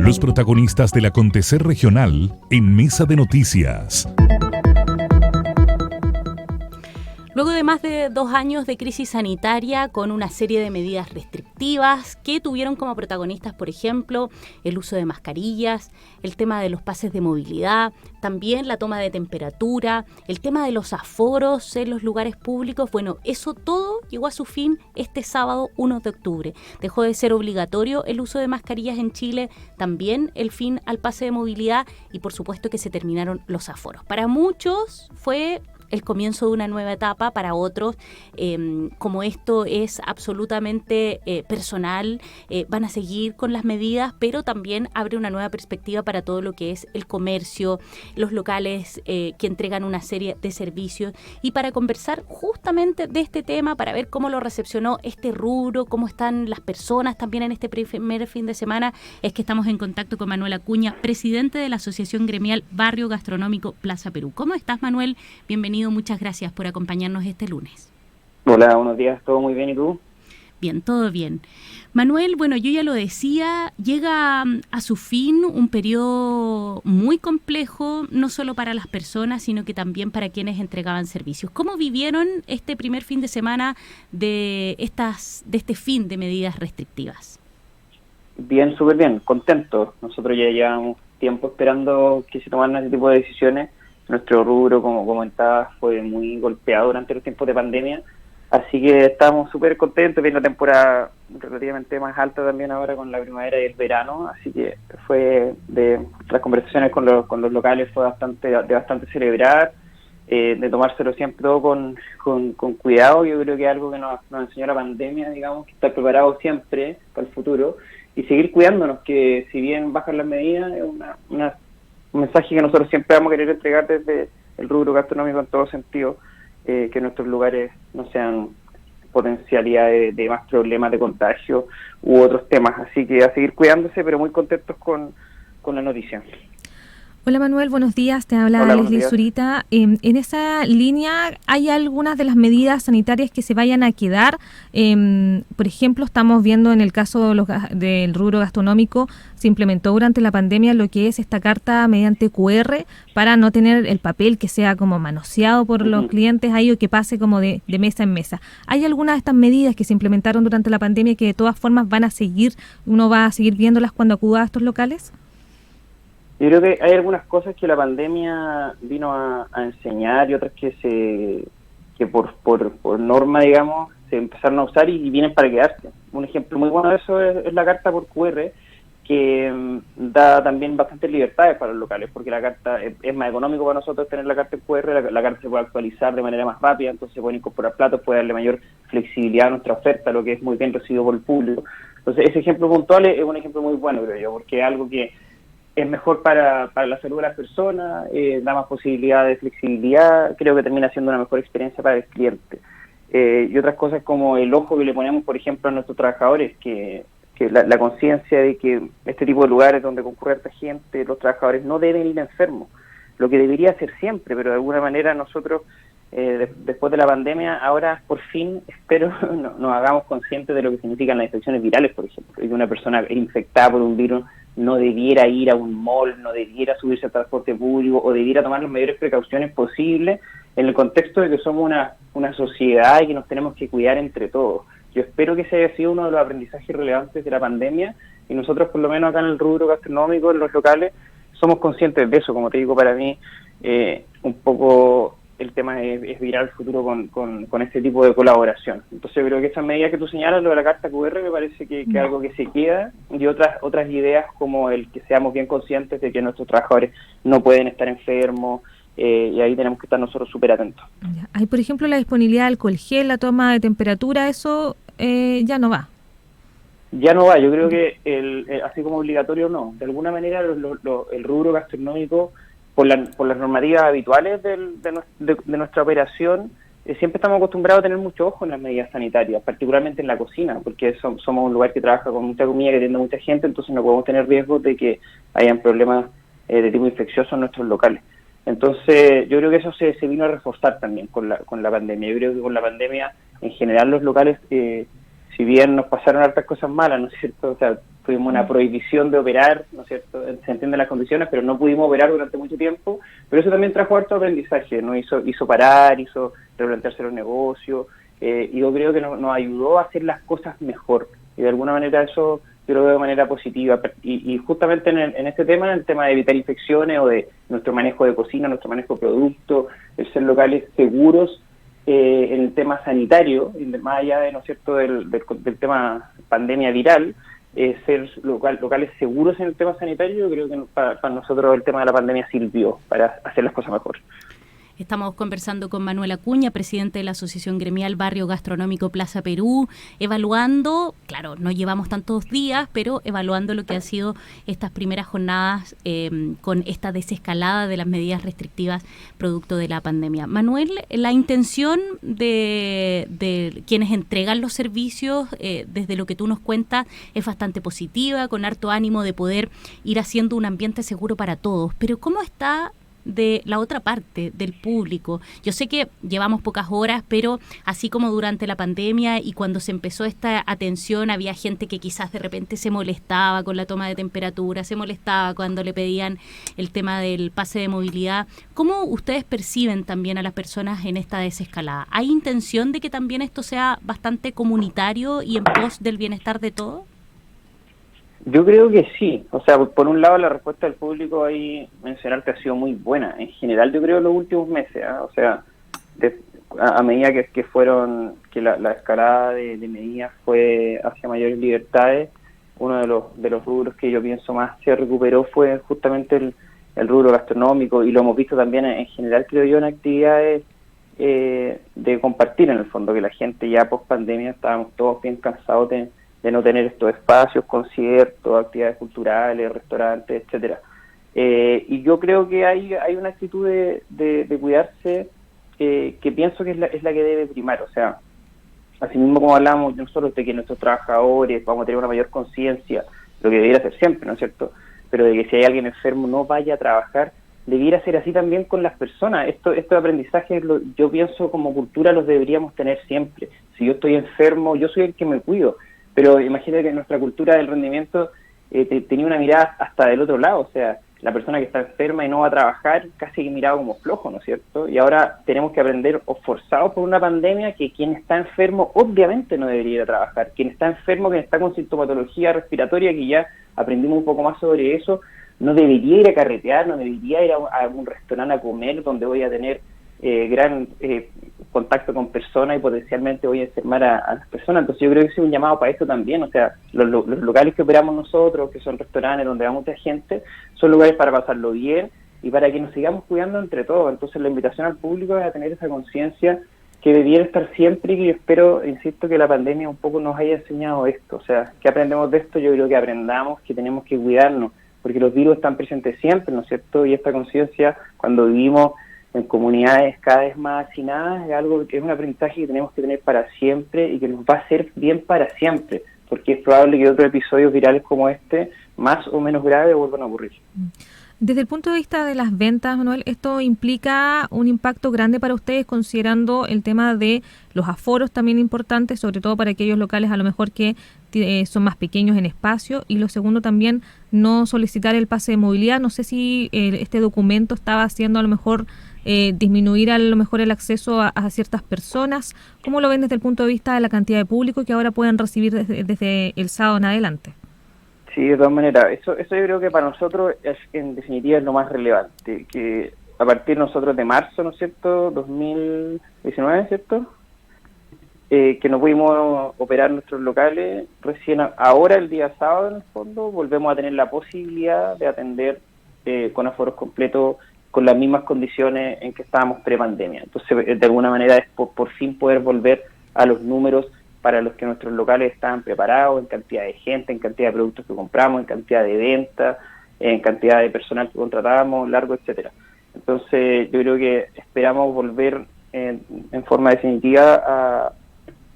Los protagonistas del acontecer regional en Mesa de Noticias. Luego de más de 2 años de crisis sanitaria con una serie de medidas restrictivas que tuvieron como protagonistas, por ejemplo, el uso de mascarillas, el tema de los pases de movilidad, también la toma de temperatura, el tema de los aforos en los lugares públicos, bueno, eso todo llegó a su fin este sábado 1 de octubre. Dejó de ser obligatorio el uso de mascarillas en Chile, también el fin al pase de movilidad y por supuesto que se terminaron los aforos. Para muchos fue el comienzo de una nueva etapa, para otros, como esto es absolutamente personal, van a seguir con las medidas, pero también abre una nueva perspectiva para todo lo que es el comercio, los locales que entregan una serie de servicios. Y para conversar justamente de este tema, para ver cómo lo recepcionó este rubro, cómo están las personas también en este primer fin de semana, es que estamos en contacto con Manuel Acuña, presidente de la Asociación Gremial Barrio Gastronómico Plaza Perú. ¿Cómo estás, Manuel? Bienvenido, muchas gracias por acompañarnos este lunes. Hola, buenos días, ¿todo muy bien y tú? Bien, todo bien. Manuel, bueno, yo ya lo decía, llega a su fin un periodo muy complejo, no solo para las personas, sino que también para quienes entregaban servicios. ¿Cómo vivieron este primer fin de semana de este fin de medidas restrictivas? Bien, súper bien, contento. Nosotros ya llevamos tiempo esperando que se tomaran ese tipo de decisiones. Nuestro rubro, como comentabas, fue muy golpeado durante los tiempos de pandemia, así que estamos súper contentos. Viene una temporada relativamente más alta también ahora con la primavera y el verano, así que fue de las conversaciones con los locales fue bastante celebrar, de tomárselo siempre todo con cuidado. Yo creo que es algo que nos enseñó la pandemia, digamos, que estar preparados siempre para el futuro y seguir cuidándonos, que si bien bajan las medidas, es un mensaje que nosotros siempre vamos a querer entregar desde el rubro gastronómico en todo sentido, que nuestros lugares no sean potencialidad de más problemas de contagio u otros temas. Así que a seguir cuidándose, pero muy contentos con la noticia. Hola Manuel, buenos días, te habla Leslie Zurita. En esa línea, ¿hay algunas de las medidas sanitarias que se vayan a quedar? Por ejemplo, estamos viendo en el caso del rubro gastronómico, se implementó durante la pandemia lo que es esta carta mediante QR para no tener el papel que sea como manoseado por los clientes ahí o que pase como de mesa en mesa. ¿Hay algunas de estas medidas que se implementaron durante la pandemia que de todas formas uno va a seguir viéndolas cuando acuda a estos locales? Yo creo que hay algunas cosas que la pandemia vino a enseñar y otras que por norma, digamos, se empezaron a usar y vienen para quedarse. Un ejemplo muy bueno de eso es la carta por QR, que da también bastantes libertades para los locales, porque la carta es más económico para nosotros tener la carta en QR, la carta se puede actualizar de manera más rápida, entonces se pueden incorporar platos, puede darle mayor flexibilidad a nuestra oferta, lo que es muy bien recibido por el público. Entonces ese ejemplo puntual es un ejemplo muy bueno, creo yo, porque es algo que es mejor para la salud de las personas, da más posibilidad de flexibilidad, creo que termina siendo una mejor experiencia para el cliente. Y otras cosas como el ojo que le ponemos, por ejemplo, a nuestros trabajadores, que la conciencia de que este tipo de lugares donde concurre esta gente, los trabajadores no deben ir enfermos, lo que debería ser siempre, pero de alguna manera nosotros, después de la pandemia, ahora por fin, espero, nos hagamos conscientes de lo que significan las infecciones virales, por ejemplo, y que una persona infectada por un virus no debiera ir a un mall, no debiera subirse al transporte público o debiera tomar las mayores precauciones posibles en el contexto de que somos una sociedad y que nos tenemos que cuidar entre todos. Yo espero que ese haya sido uno de los aprendizajes relevantes de la pandemia y nosotros, por lo menos acá en el rubro gastronómico, en los locales, somos conscientes de eso. Como te digo, para mí un poco el tema es virar el futuro con este tipo de colaboración. Entonces yo creo que esas medidas que tú señalas, lo de la carta QR, me parece que es algo que se queda, y otras ideas como el que seamos bien conscientes de que nuestros trabajadores no pueden estar enfermos, y ahí tenemos que estar nosotros súper atentos. Hay, por ejemplo, la disponibilidad de alcohol gel, la toma de temperatura, eso ya no va. Ya no va, yo creo que así como obligatorio no. De alguna manera el rubro gastronómico, por las normativas habituales de nuestra operación, siempre estamos acostumbrados a tener mucho ojo en las medidas sanitarias, particularmente en la cocina, porque somos un lugar que trabaja con mucha comida, que atiende a mucha gente, entonces no podemos tener riesgos de que hayan problemas de tipo infeccioso en nuestros locales. Entonces yo creo que eso se vino a reforzar también con la pandemia. Yo creo que con la pandemia, en general, los locales, si bien nos pasaron hartas cosas malas, ¿no es cierto? O sea, tuvimos una prohibición de operar, ¿no es cierto? Se entienden las condiciones, pero no pudimos operar durante mucho tiempo, pero eso también trajo harto aprendizaje, ¿no? Hizo parar, hizo replantearse los negocios, y yo creo que nos ayudó a hacer las cosas mejor, y de alguna manera eso yo lo veo de manera positiva, y justamente en este tema, en el tema de evitar infecciones o de nuestro manejo de cocina, nuestro manejo de productos, el ser locales seguros, en el tema sanitario, más allá de, ¿no es cierto?, del tema pandemia viral, ser locales seguros en el tema sanitario, yo creo que para nosotros el tema de la pandemia sirvió para hacer las cosas mejor. Estamos conversando con Manuel Acuña, presidente de la Asociación Gremial Barrio Gastronómico Plaza Perú, evaluando, claro, no llevamos tantos días, pero evaluando lo que han sido estas primeras jornadas con esta desescalada de las medidas restrictivas producto de la pandemia. Manuel, la intención de quienes entregan los servicios, desde lo que tú nos cuentas, es bastante positiva, con harto ánimo de poder ir haciendo un ambiente seguro para todos, pero ¿cómo está de la otra parte, del público? Yo sé que llevamos pocas horas, pero así como durante la pandemia y cuando se empezó esta atención, había gente que quizás de repente se molestaba con la toma de temperatura, se molestaba cuando le pedían el tema del pase de movilidad. ¿Cómo ustedes perciben también a las personas en esta desescalada? ¿Hay intención de que también esto sea bastante comunitario y en pos del bienestar de todos? Yo creo que sí, o sea, por un lado la respuesta del público ahí mencionarte ha sido muy buena, en general yo creo en los últimos meses, o sea, a medida que la escalada de medidas fue hacia mayores libertades, uno de los rubros que yo pienso más se recuperó fue justamente el rubro gastronómico, y lo hemos visto también en general, creo yo, en actividades de compartir en el fondo, que la gente ya post pandemia estábamos todos bien cansados de no tener estos espacios, conciertos, actividades culturales, restaurantes, etcétera. Y yo creo que hay una actitud de cuidarse que pienso que es la que debe primar. O sea, así mismo como hablamos nosotros de que nuestros trabajadores vamos a tener una mayor conciencia, lo que debiera ser siempre, ¿no es cierto? Pero de que si hay alguien enfermo no vaya a trabajar, debiera ser así también con las personas. Estos aprendizajes, yo pienso como cultura los deberíamos tener siempre. Si yo estoy enfermo, yo soy el que me cuido. Pero imagínate que nuestra cultura del rendimiento tenía una mirada hasta del otro lado, o sea, la persona que está enferma y no va a trabajar casi que miraba como flojo, ¿no es cierto? Y ahora tenemos que aprender, o forzados por una pandemia, que quien está enfermo obviamente no debería ir a trabajar. Quien está enfermo, quien está con sintomatología respiratoria, que ya aprendimos un poco más sobre eso, no debería ir a carretear, no debería ir a un restaurante a comer donde voy a tener gran contacto con personas y potencialmente voy a enfermar a las personas. Entonces yo creo que es un llamado para esto también, o sea, los locales que operamos nosotros, que son restaurantes donde va mucha gente, son lugares para pasarlo bien y para que nos sigamos cuidando entre todos. Entonces la invitación al público es a tener esa conciencia que debiera estar siempre, y que yo espero, insisto, que la pandemia un poco nos haya enseñado esto. O sea, ¿qué aprendemos de esto? Yo creo que aprendamos que tenemos que cuidarnos, porque los virus están presentes siempre, ¿no es cierto? Y esta conciencia, cuando vivimos en comunidades cada vez más hacinadas, es algo que es un aprendizaje que tenemos que tener para siempre y que nos va a hacer bien para siempre, porque es probable que otros episodios virales como este, más o menos graves, vuelvan a ocurrir. Desde el punto de vista de las ventas, Manuel, ¿esto implica un impacto grande para ustedes, considerando el tema de los aforos también importantes, sobre todo para aquellos locales a lo mejor que son más pequeños en espacio? Y lo segundo también, no solicitar el pase de movilidad. No sé si este documento estaba haciendo a lo mejor disminuir a lo mejor el acceso a ciertas personas. ¿Cómo lo ven desde el punto de vista de la cantidad de público que ahora pueden recibir desde el sábado en adelante? Sí, de todas maneras, eso yo creo que para nosotros en definitiva es lo más relevante, que a partir nosotros de marzo, ¿no es cierto?, 2019, ¿cierto?, que no pudimos operar nuestros locales, recién ahora el día sábado en el fondo volvemos a tener la posibilidad de atender con aforos completos, con las mismas condiciones en que estábamos pre-pandemia. Entonces, de alguna manera es por fin poder volver a los números para los que nuestros locales estaban preparados, en cantidad de gente, en cantidad de productos que compramos, en cantidad de ventas, en cantidad de personal que contratábamos, largo, etcétera. Entonces, yo creo que esperamos volver en forma definitiva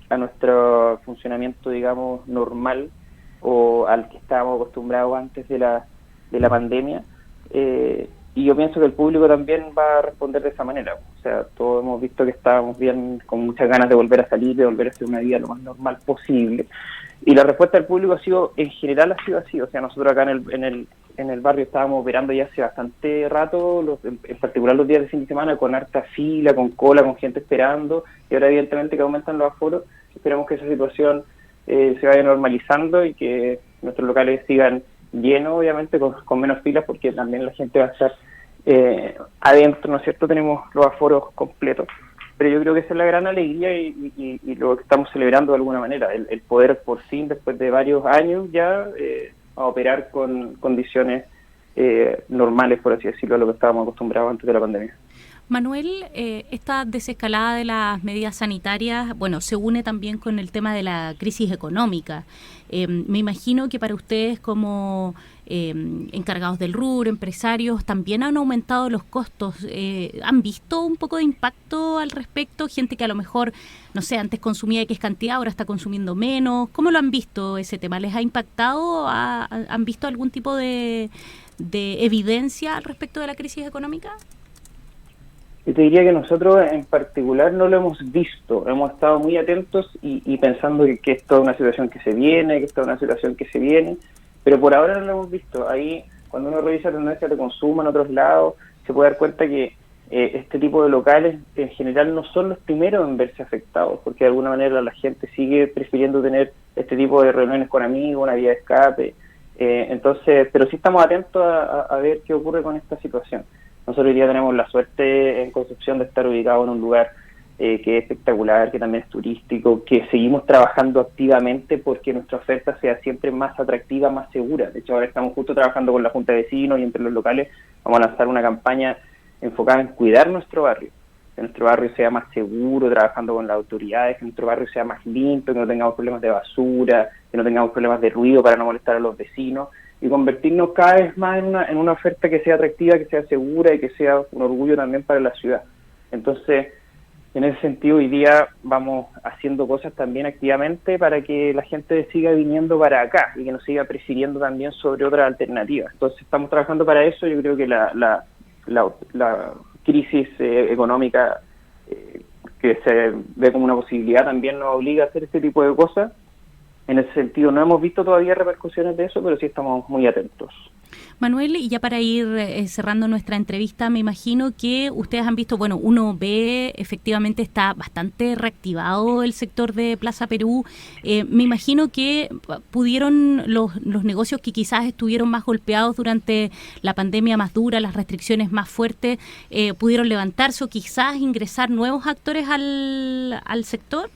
a nuestro funcionamiento, digamos, normal, o al que estábamos acostumbrados antes de la pandemia. Y yo pienso que el público también va a responder de esa manera. O sea, todos hemos visto que estábamos bien, con muchas ganas de volver a salir, de volver a hacer una vida lo más normal posible. Y la respuesta del público ha sido, en general ha sido así. O sea, nosotros acá en el barrio estábamos operando ya hace bastante rato, en particular los días de fin de semana, con harta fila, con cola, con gente esperando, y ahora evidentemente que aumentan los aforos. Esperamos que esa situación se vaya normalizando y que nuestros locales sigan llenos, obviamente, con menos filas, porque también la gente va a estar adentro, ¿no es cierto? Tenemos los aforos completos. Pero yo creo que esa es la gran alegría y lo que estamos celebrando de alguna manera, el poder por fin, después de varios años ya, a operar con condiciones normales, por así decirlo, a lo que estábamos acostumbrados antes de la pandemia. Manuel, esta desescalada de las medidas sanitarias, bueno, se une también con el tema de la crisis económica. Me imagino que para ustedes como encargados del rubro, empresarios, también han aumentado los costos. ¿Han visto un poco de impacto al respecto? Gente que a lo mejor, no sé, antes consumía X cantidad, ahora está consumiendo menos. ¿Cómo lo han visto ese tema? ¿Les ha impactado? ¿Han visto algún tipo de evidencia al respecto de la crisis económica? Yo te diría que nosotros en particular no lo hemos visto, hemos estado muy atentos y pensando que esto es una situación que se viene, pero por ahora no lo hemos visto. Ahí, cuando uno revisa tendencias de consumo en otros lados, se puede dar cuenta que este tipo de locales en general no son los primeros en verse afectados, porque de alguna manera la gente sigue prefiriendo tener este tipo de reuniones con amigos, una vía de escape. Entonces, pero sí estamos atentos a ver qué ocurre con esta situación. Nosotros hoy día tenemos la suerte en Concepción de estar ubicados en un lugar que es espectacular, que también es turístico, que seguimos trabajando activamente porque nuestra oferta sea siempre más atractiva, más segura. De hecho, ahora estamos justo trabajando con la Junta de Vecinos y entre los locales vamos a lanzar una campaña enfocada en cuidar nuestro barrio, que nuestro barrio sea más seguro, trabajando con las autoridades, que nuestro barrio sea más limpio, que no tengamos problemas de basura, que no tengamos problemas de ruido para no molestar a los vecinos, y convertirnos cada vez más en una oferta que sea atractiva, que sea segura y que sea un orgullo también para la ciudad. Entonces, en ese sentido, hoy día vamos haciendo cosas también activamente para que la gente siga viniendo para acá y que nos siga prefiriendo también sobre otras alternativas. Entonces, estamos trabajando para eso. Yo creo que la crisis económica que se ve como una posibilidad también nos obliga a hacer este tipo de cosas. En ese sentido, no hemos visto todavía repercusiones de eso, pero sí estamos muy atentos. Manuel, y ya para ir cerrando nuestra entrevista, me imagino que ustedes han visto, bueno, uno ve, efectivamente está bastante reactivado el sector de Plaza Perú. Me imagino que pudieron los negocios que quizás estuvieron más golpeados durante la pandemia más dura, las restricciones más fuertes, pudieron levantarse o quizás ingresar nuevos actores al sector.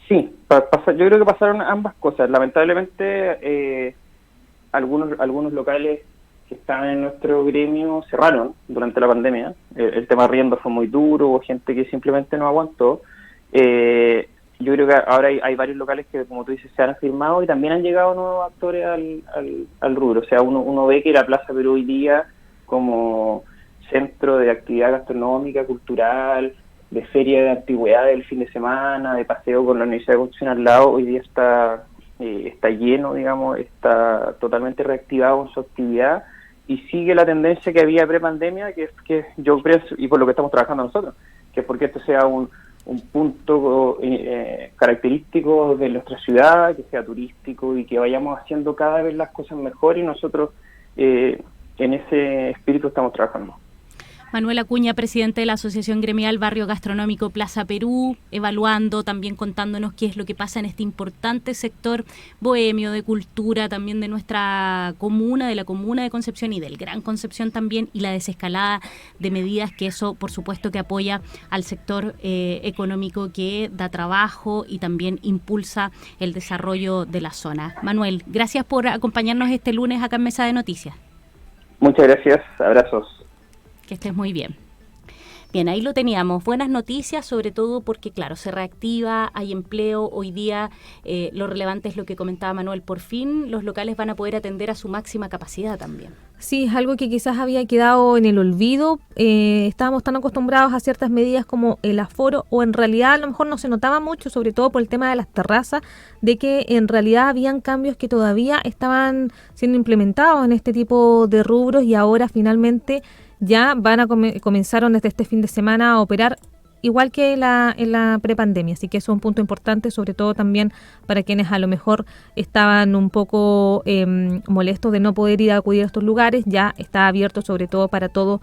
Sí, yo creo que pasaron ambas cosas. Lamentablemente, algunos locales que estaban en nuestro gremio cerraron durante la pandemia. El tema arriendo fue muy duro, hubo gente que simplemente no aguantó. Yo creo que ahora hay varios locales que, como tú dices, se han afirmado y también han llegado nuevos actores al rubro. O sea, uno ve que la Plaza Perú hoy día, como centro de actividad gastronómica, cultural, de feria de antigüedades el fin de semana, de paseo con la Universidad de Concepción al lado, hoy día está lleno, digamos, está totalmente reactivado en su actividad y sigue la tendencia que había pre-pandemia, que yo creo, y por lo que estamos trabajando nosotros, que es porque esto sea un punto característico de nuestra ciudad, que sea turístico y que vayamos haciendo cada vez las cosas mejor, y nosotros en ese espíritu estamos trabajando. Manuel Acuña, presidente de la Asociación Gremial Barrio Gastronómico Plaza Perú, evaluando, también contándonos qué es lo que pasa en este importante sector bohemio, de cultura, también de nuestra comuna, de la comuna de Concepción y del Gran Concepción también, y la desescalada de medidas que eso, por supuesto, que apoya al sector económico, que da trabajo y también impulsa el desarrollo de la zona. Manuel, gracias por acompañarnos este lunes acá en Mesa de Noticias. Muchas gracias, abrazos. Que estés muy bien. Bien, ahí lo teníamos. Buenas noticias, sobre todo porque, claro, se reactiva, hay empleo. Hoy día lo relevante es lo que comentaba Manuel. Por fin los locales van a poder atender a su máxima capacidad también. Sí, es algo que quizás había quedado en el olvido. Estábamos tan acostumbrados a ciertas medidas como el aforo, o en realidad a lo mejor no se notaba mucho, sobre todo por el tema de las terrazas, de que en realidad habían cambios que todavía estaban siendo implementados en este tipo de rubros, y ahora finalmente ya van a comenzaron desde este fin de semana a operar igual que en la prepandemia, así que eso es un punto importante, sobre todo también para quienes a lo mejor estaban un poco molestos de no poder ir a acudir a estos lugares. Ya está abierto sobre todo para todo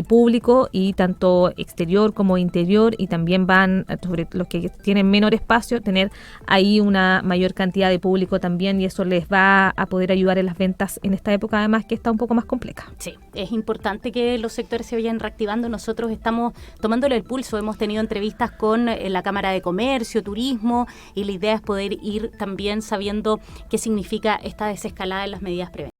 público, y tanto exterior como interior, y también van, sobre los que tienen menor espacio, tener ahí una mayor cantidad de público también, y eso les va a poder ayudar en las ventas en esta época, además que está un poco más compleja. Sí, es importante que los sectores se vayan reactivando. Nosotros estamos tomándole el pulso, hemos tenido entrevistas con la Cámara de Comercio, Turismo, y la idea es poder ir también sabiendo qué significa esta desescalada en las medidas preventivas.